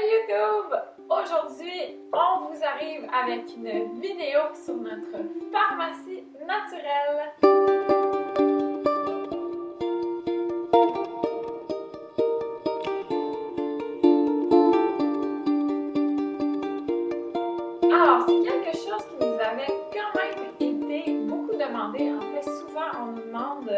Salut YouTube! Aujourd'hui, on vous arrive avec une vidéo sur notre pharmacie naturelle. Alors, c'est quelque chose qui nous avait quand même été beaucoup demandé. En fait, souvent, on nous demande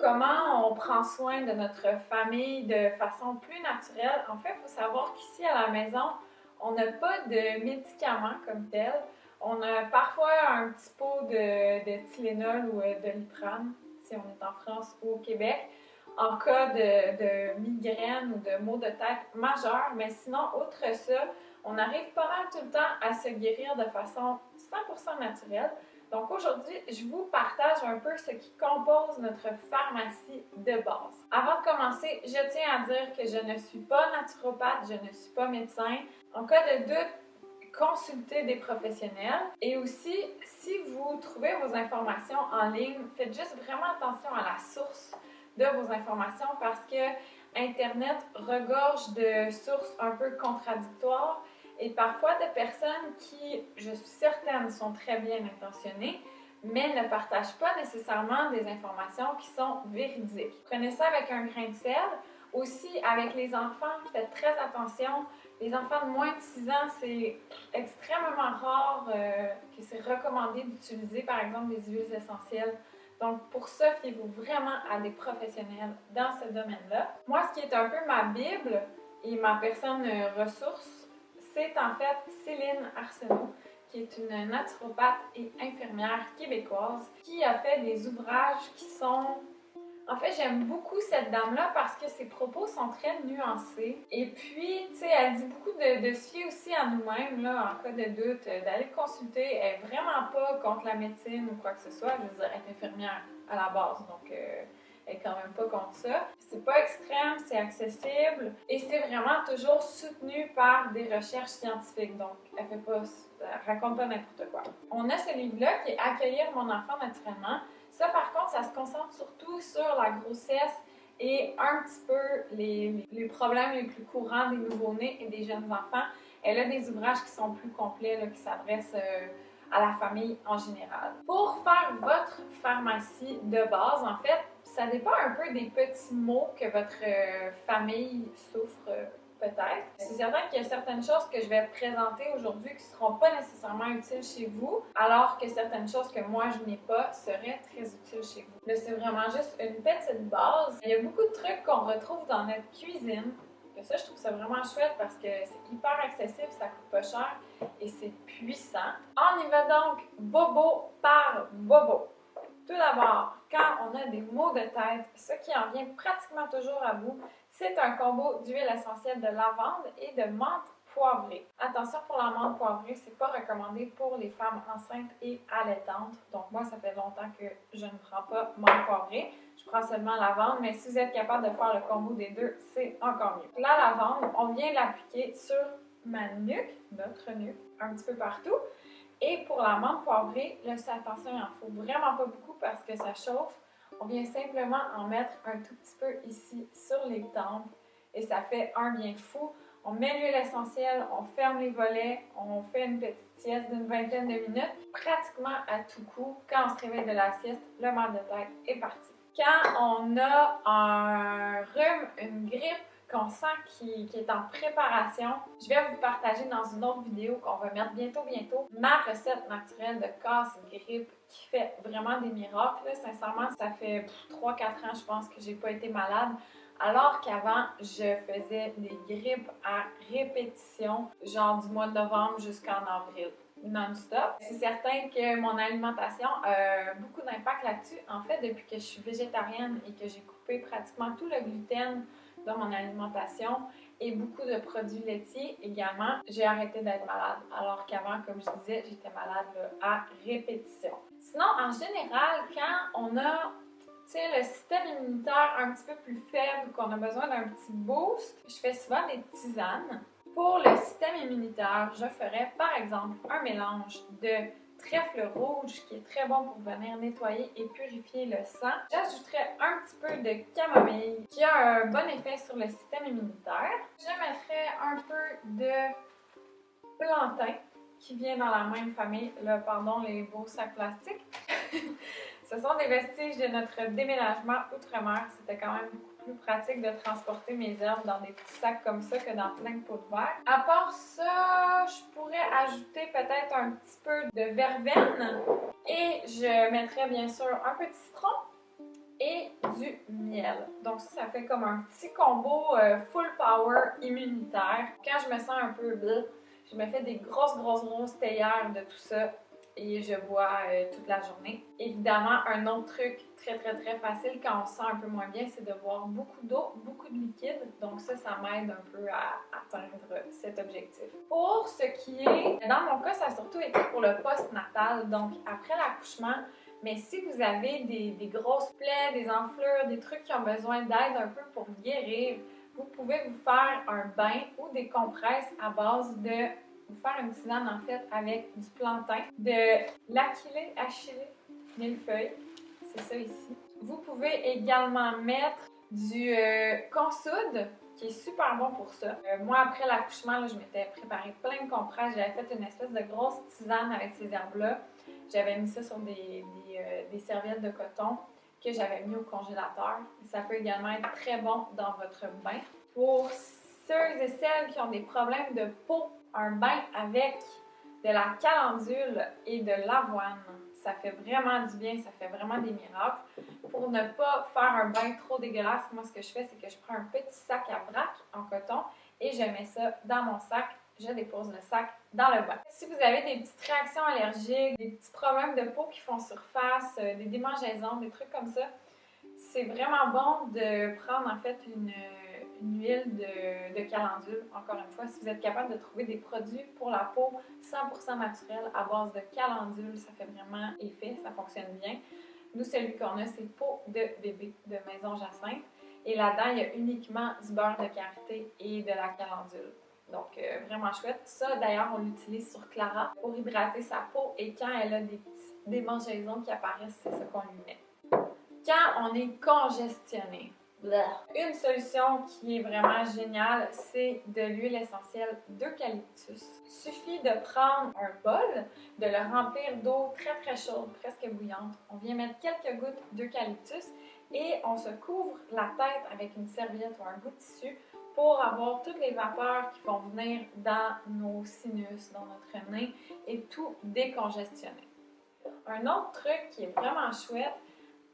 comment on prend soin de notre famille de façon plus naturelle. En fait, il faut savoir qu'ici à la maison, on n'a pas de médicaments comme tel. On a parfois un petit pot de Tylenol ou de Liprane, si on est en France ou au Québec, en cas de migraine ou de maux de tête majeurs. Mais sinon, outre ça, on arrive pas mal tout le temps à se guérir de façon 100% naturelle. Donc aujourd'hui, je vous partage un peu ce qui compose notre pharmacie de base. Avant de commencer, je tiens à dire que je ne suis pas naturopathe, je ne suis pas médecin. En cas de doute, consultez des professionnels. Et aussi, si vous trouvez vos informations en ligne, faites juste vraiment attention à la source de vos informations parce que Internet regorge de sources un peu contradictoires et parfois de personnes qui, je suis certaine, sont très bien intentionnées, mais ne partagent pas nécessairement des informations qui sont véridiques. Prenez ça avec un grain de sel. Aussi, avec les enfants, faites très attention. Les enfants de moins de 6 ans, c'est extrêmement rare que c'est recommandé d'utiliser, par exemple, des huiles essentielles. Donc, pour ça, fiez-vous vraiment à des professionnels dans ce domaine-là. Moi, ce qui est un peu ma Bible et ma personne ressource, c'est en fait Céline Arsenault, qui est une naturopathe et infirmière québécoise, qui a fait des ouvrages qui sont... En fait, j'aime beaucoup cette dame-là parce que ses propos sont très nuancés. Et puis, tu sais, elle dit beaucoup de se fier aussi à nous-mêmes, là, en cas de doute, d'aller consulter. Elle n'est vraiment pas contre la médecine ou quoi que ce soit. Je veux dire, elle est infirmière à la base, donc elle est quand même pas contre ça. C'est pas extrême, c'est accessible et c'est vraiment toujours soutenu par des recherches scientifiques. Donc, elle raconte pas n'importe quoi. On a ce livre-là qui est Accueillir mon enfant naturellement. Ça, par contre, ça se concentre surtout sur la grossesse et un petit peu les problèmes les plus courants des nouveau-nés et des jeunes enfants. Elle a des ouvrages qui sont plus complets, là, qui s'adressent à la famille en général. Pour faire votre pharmacie de base, en fait, ça dépend un peu des petits maux que votre famille souffre peut-être. C'est certain qu'il y a certaines choses que je vais présenter aujourd'hui qui ne seront pas nécessairement utiles chez vous, alors que certaines choses que moi je n'ai pas seraient très utiles chez vous. Là, c'est vraiment juste une petite base. Il y a beaucoup de trucs qu'on retrouve dans notre cuisine. Que ça, je trouve ça vraiment chouette parce que c'est hyper accessible, ça coûte pas cher et c'est puissant. On y va donc bobo par bobo. Tout d'abord, quand on a des maux de tête, ce qui en vient pratiquement toujours à bout, c'est un combo d'huile essentielle de lavande et de menthe poivrée. Attention pour la menthe poivrée, c'est pas recommandé pour les femmes enceintes et allaitantes. Donc moi, ça fait longtemps que je ne prends pas menthe poivrée. Je prends seulement lavande, mais si vous êtes capable de faire le combo des deux, c'est encore mieux. La lavande, on vient l'appliquer sur ma nuque, notre nuque, un petit peu partout. Et pour la menthe poivrée, là, c'est attention, il n'en faut vraiment pas beaucoup parce que ça chauffe. On vient simplement en mettre un tout petit peu ici sur les tempes et ça fait un bien fou. On met l'huile essentielle, on ferme les volets, on fait une petite sieste d'une vingtaine de minutes. Pratiquement à tout coup, quand on se réveille de la sieste, le mal de tête est parti. Quand on a un rhume, une grippe, qu'on sent qui est en préparation, je vais vous partager dans une autre vidéo qu'on va mettre bientôt, ma recette naturelle de casse-grippe qui fait vraiment des miracles. Là, sincèrement, ça fait 3-4 ans, je pense, que j'ai pas été malade. Alors qu'avant, je faisais des grippes à répétition, genre du mois de novembre jusqu'en avril, non-stop. C'est certain que mon alimentation a beaucoup d'impact là-dessus. En fait, depuis que je suis végétarienne et que j'ai coupé pratiquement tout le gluten dans mon alimentation et beaucoup de produits laitiers également, j'ai arrêté d'être malade. Alors qu'avant, comme je disais, j'étais malade là, à répétition. Sinon, en général, quand on a le système immunitaire un petit peu plus faible, qu'on a besoin d'un petit boost, je fais souvent des tisanes. Pour le système immunitaire, je ferais par exemple un mélange de trèfle rouge qui est très bon pour venir nettoyer et purifier le sang. J'ajouterais un petit peu de camomille qui a un bon effet sur le système immunitaire. Je mettrais un peu de plantain qui vient dans la même famille, là, pardon, les beaux sacs plastiques. Ce sont des vestiges de notre déménagement outre-mer. C'était quand même beaucoup plus pratique de transporter mes herbes dans des petits sacs comme ça que dans plein de pots de verre. À part ça, je pourrais ajouter peut-être un petit peu de verveine et je mettrais bien sûr un peu de citron et du miel. Donc ça fait comme un petit combo full power immunitaire. Quand je me sens un peu bleu, je me fais des grosses théières de tout ça et je bois toute la journée. Évidemment, un autre truc très facile quand on se sent un peu moins bien, c'est de boire beaucoup d'eau, beaucoup de liquide. Donc ça m'aide un peu à atteindre cet objectif. Pour ce qui est, dans mon cas, ça a surtout été pour le post-natal, donc après l'accouchement. Mais si vous avez des grosses plaies, des enflures, des trucs qui ont besoin d'aide un peu pour guérir, vous pouvez vous faire un bain ou des compresses à base de vous faire une tisane en fait avec du plantain, de achillée, millefeuille, c'est ça ici. Vous pouvez également mettre du consoude qui est super bon pour ça. Moi après l'accouchement, je m'étais préparé plein de compresses, j'avais fait une espèce de grosse tisane avec ces herbes-là. J'avais mis ça sur des serviettes de coton que j'avais mis au congélateur. Ça peut également être très bon dans votre bain. Pour ceux et celles qui ont des problèmes de peau, un bain avec de la calendule et de l'avoine, ça fait vraiment du bien, ça fait vraiment des miracles. Pour ne pas faire un bain trop dégueulasse, moi ce que je fais, c'est que je prends un petit sac à vrac en coton et je mets ça dans mon sac. Je dépose le sac dans le bain. Si vous avez des petites réactions allergiques, des petits problèmes de peau qui font surface, des démangeaisons, des trucs comme ça, c'est vraiment bon de prendre en fait une huile de calendule. Encore une fois, si vous êtes capable de trouver des produits pour la peau 100% naturels à base de calendule, ça fait vraiment effet, ça fonctionne bien. Nous, celui qu'on a, c'est peau de bébé de Maison Jacinthe. Et là-dedans, il y a uniquement du beurre de karité et de la calendule. Donc, vraiment chouette. Ça, d'ailleurs, on l'utilise sur Clara pour hydrater sa peau et quand elle a des petites démangeaisons qui apparaissent, c'est ce qu'on lui met. Quand on est congestionné, une solution qui est vraiment géniale, c'est de l'huile essentielle d'eucalyptus. Il suffit de prendre un bol, de le remplir d'eau très chaude, presque bouillante. On vient mettre quelques gouttes d'eucalyptus et on se couvre la tête avec une serviette ou un bout de tissu pour avoir toutes les vapeurs qui vont venir dans nos sinus, dans notre nez et tout décongestionner. Un autre truc qui est vraiment chouette,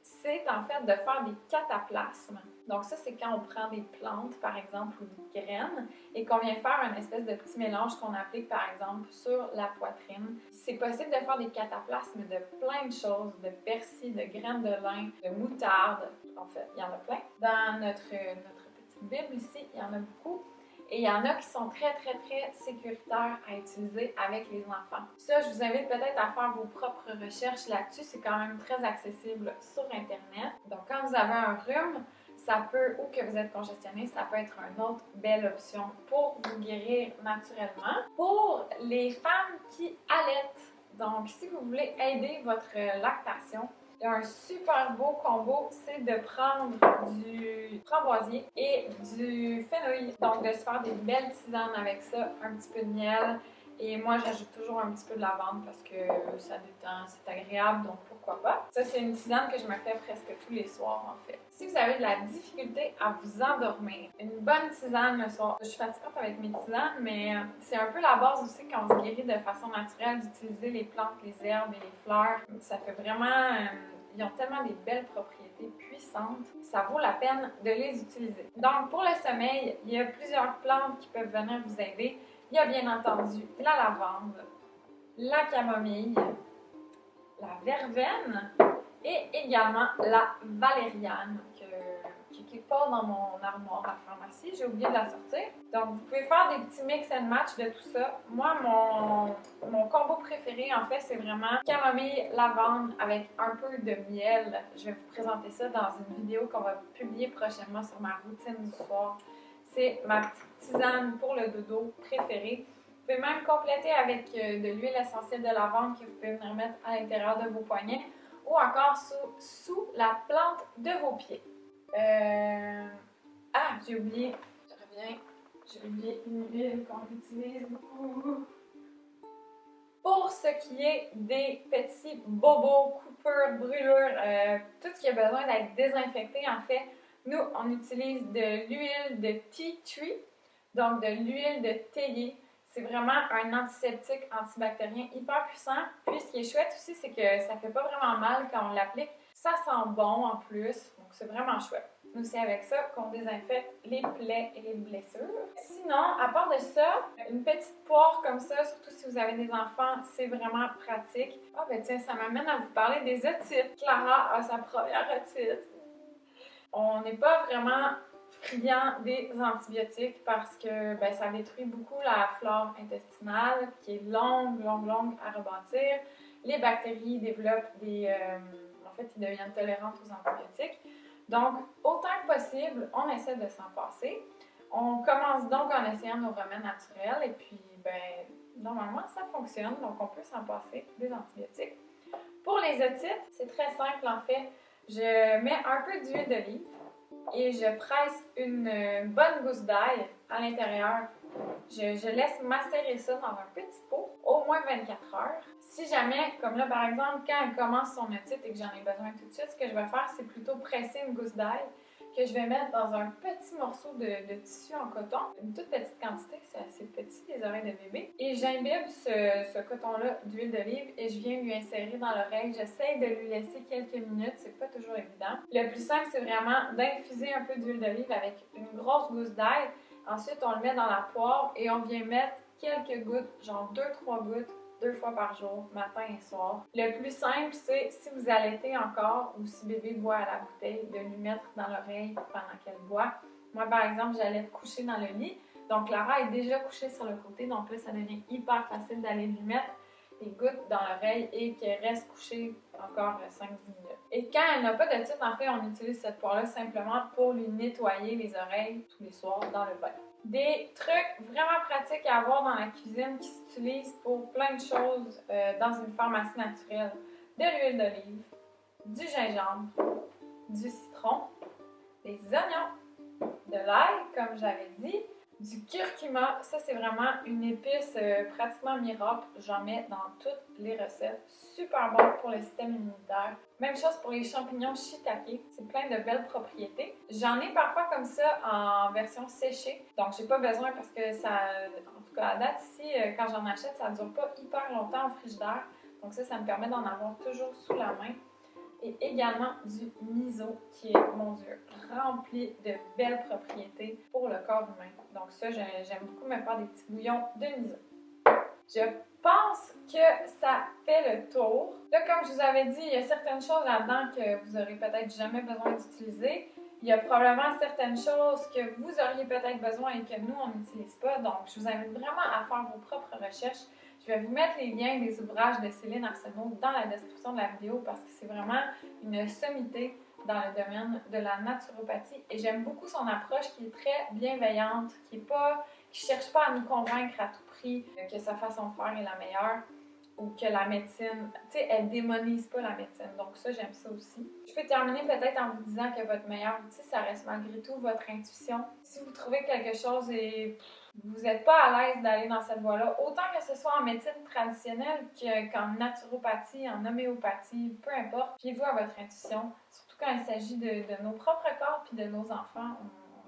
c'est en fait de faire des cataplasmes. Donc ça, c'est quand on prend des plantes, par exemple, ou des graines, et qu'on vient faire une espèce de petit mélange qu'on applique, par exemple, sur la poitrine. C'est possible de faire des cataplasmes de plein de choses, de persil, de graines de lin, de moutarde. En fait, il y en a plein. Dans notre petite Bible ici, il y en a beaucoup. Et il y en a qui sont très sécuritaires à utiliser avec les enfants. Ça, je vous invite peut-être à faire vos propres recherches là-dessus. C'est quand même très accessible sur Internet. Donc, quand vous avez un rhume, ça peut, ou que vous êtes congestionné, ça peut être une autre belle option pour vous guérir naturellement. Pour les femmes qui allaitent, donc si vous voulez aider votre lactation, un super beau combo, c'est de prendre du framboisier et du fenouil. Donc, de se faire des belles tisanes avec ça, un petit peu de miel. Et moi, j'ajoute toujours un petit peu de lavande parce que ça détend, c'est agréable, donc pourquoi pas. Ça, c'est une tisane que je me fais presque tous les soirs, en fait. Si vous avez de la difficulté à vous endormir, une bonne tisane le soir. Je suis fatigante avec mes tisanes, mais c'est un peu la base aussi quand on se guérit de façon naturelle d'utiliser les plantes, les herbes et les fleurs. Ça fait vraiment... ils ont tellement des belles propriétés puissantes, ça vaut la peine de les utiliser. Donc, pour le sommeil, il y a plusieurs plantes qui peuvent venir vous aider. Il y a bien entendu la lavande, la camomille, la verveine et également la valériane qui est quelque part dans mon armoire à la pharmacie. J'ai oublié de la sortir. Donc, vous pouvez faire des petits mix and match de tout ça. Moi, mon combo préféré, en fait, c'est vraiment camomille, lavande avec un peu de miel. Je vais vous présenter ça dans une vidéo qu'on va publier prochainement sur ma routine du soir. C'est ma petite tisane pour le dodo préférée. pouvez même compléter avec de l'huile essentielle de lavande que vous pouvez venir mettre à l'intérieur de vos poignets ou encore sous la plante de vos pieds. Ah, j'ai oublié, je reviens, j'ai oublié une huile qu'on utilise beaucoup. Pour ce qui est des petits bobos, coupures, brûlures, tout ce qui a besoin d'être désinfecté, en fait, nous, on utilise de l'huile de tea tree, donc de l'huile de théier. C'est vraiment un antiseptique antibactérien hyper puissant. Puis ce qui est chouette aussi, c'est que ça fait pas vraiment mal quand on l'applique. Ça sent bon en plus, donc c'est vraiment chouette. Nous, c'est avec ça qu'on désinfecte les plaies et les blessures. Sinon, à part de ça, une petite poire comme ça, surtout si vous avez des enfants, c'est vraiment pratique. Ah ben tiens, ça m'amène à vous parler des otites. Clara a sa première otite. On n'est pas vraiment friand des antibiotiques parce que ben, ça détruit beaucoup la flore intestinale qui est longue à rebâtir. Les bactéries développent en fait, ils deviennent tolérantes aux antibiotiques. Donc, autant que possible, on essaie de s'en passer. On commence donc en essayant nos remèdes naturels et puis, ben, normalement, ça fonctionne. Donc, on peut s'en passer des antibiotiques. Pour les otites, c'est très simple en fait. Je mets un peu d'huile d'olive et je presse une bonne gousse d'ail à l'intérieur. Je laisse macérer ça dans un petit pot, au moins 24 heures. Si jamais, comme là par exemple, quand elle commence son otite et que j'en ai besoin tout de suite, ce que je vais faire, c'est plutôt presser une gousse d'ail que je vais mettre dans un petit morceau de tissu en coton, une toute petite quantité, c'est assez petit, les oreilles de bébé. Et j'imbibe ce coton-là d'huile d'olive et je viens lui insérer dans l'oreille. J'essaie de lui laisser quelques minutes, c'est pas toujours évident. Le plus simple, c'est vraiment d'infuser un peu d'huile d'olive avec une grosse gousse d'ail. Ensuite, on le met dans la poire et on vient mettre quelques gouttes, genre 2-3 gouttes, 2 fois par jour, matin et soir. Le plus simple, c'est si vous allaitez encore ou si bébé boit à la bouteille, de lui mettre dans l'oreille pendant qu'elle boit. Moi, par exemple, j'allais coucher dans le lit. Donc, Clara est déjà couchée sur le côté. Donc là, ça devient hyper facile d'aller lui mettre des gouttes dans l'oreille et qu'elle reste couchée encore 5-10 minutes. Et quand elle n'a pas de titre, en fait, on utilise cette poire-là simplement pour lui nettoyer les oreilles tous les soirs dans le bain. Des trucs vraiment pratiques à avoir dans la cuisine qui s'utilisent pour plein de choses dans une pharmacie naturelle. De l'huile d'olive, du gingembre, du citron, des oignons, de l'ail, comme j'avais dit, du curcuma. Ça, c'est vraiment une épice pratiquement miracle. J'en mets dans toutes les recettes. Super bon pour le système immunitaire. Même chose pour les champignons shiitake. C'est plein de belles propriétés. J'en ai parfois comme ça en version séchée. Donc, j'ai pas besoin parce que ça, en tout cas à date ici, quand j'en achète, ça dure pas hyper longtemps au frigidaire. Donc ça me permet d'en avoir toujours sous la main. Et également du miso qui est, mon Dieu, rempli de belles propriétés pour le corps humain. Donc ça, j'aime beaucoup me faire des petits bouillons de miso. Je pense que ça fait le tour. Là, comme je vous avais dit, il y a certaines choses là-dedans que vous n'aurez peut-être jamais besoin d'utiliser. Il y a probablement certaines choses que vous auriez peut-être besoin et que nous, on n'utilise pas. Donc, je vous invite vraiment à faire vos propres recherches. Je vais vous mettre les liens des ouvrages de Céline Arsenault dans la description de la vidéo parce que c'est vraiment une sommité dans le domaine de la naturopathie. Et j'aime beaucoup son approche qui est très bienveillante, qui cherche pas à nous convaincre à tout prix que sa façon de faire est la meilleure ou que la médecine, tu sais, elle démonise pas la médecine. Donc ça, j'aime ça aussi. Je peux terminer peut-être en vous disant que votre meilleur outil, ça reste malgré tout votre intuition. Si vous trouvez quelque chose et vous n'êtes pas à l'aise d'aller dans cette voie-là, autant que ce soit en médecine traditionnelle qu'en naturopathie, en homéopathie, peu importe, fiez-vous à votre intuition. Surtout quand il s'agit de nos propres corps puis de nos enfants.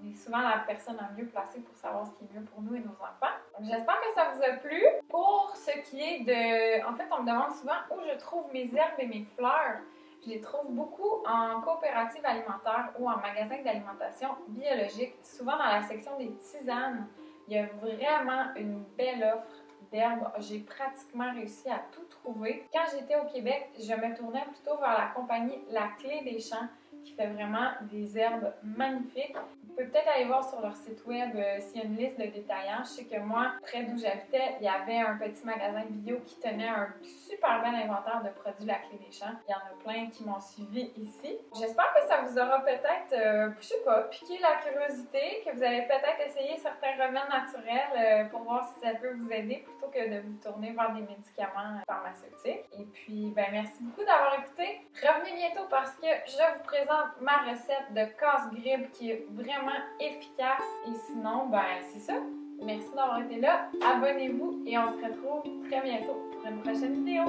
On est souvent la personne la mieux placée pour savoir ce qui est mieux pour nous et nos enfants. Donc, j'espère que ça vous a plu. Pour ce qui est de... En fait, on me demande souvent où je trouve mes herbes et mes fleurs. Je les trouve beaucoup en coopérative alimentaire ou en magasin d'alimentation biologique, souvent dans la section des tisanes. Il y a vraiment une belle offre d'herbes. J'ai pratiquement réussi à tout trouver. Quand j'étais au Québec, je me tournais plutôt vers la compagnie La Clé des Champs qui fait vraiment des herbes magnifiques. Vous Vous pouvez peut-être aller voir sur leur site web s'il y a une liste de détaillants. Je sais que moi, près d'où j'habitais, il y avait un petit magasin bio qui tenait un super bel inventaire de produits La Clé des Champs. Il y en a plein qui m'ont suivi ici. J'espère que ça vous aura peut-être, je sais pas, piqué la curiosité, que vous allez peut-être essayer certains remèdes naturels pour voir si ça peut vous aider plutôt que de vous tourner vers des médicaments pharmaceutiques. Et puis, ben merci beaucoup d'avoir écouté. Revenez bientôt parce que je vous présente ma recette de casse-grippe qui est vraiment efficace. Et sinon, ben c'est ça. Merci d'avoir été là. Abonnez-vous et on se retrouve très bientôt pour une prochaine vidéo.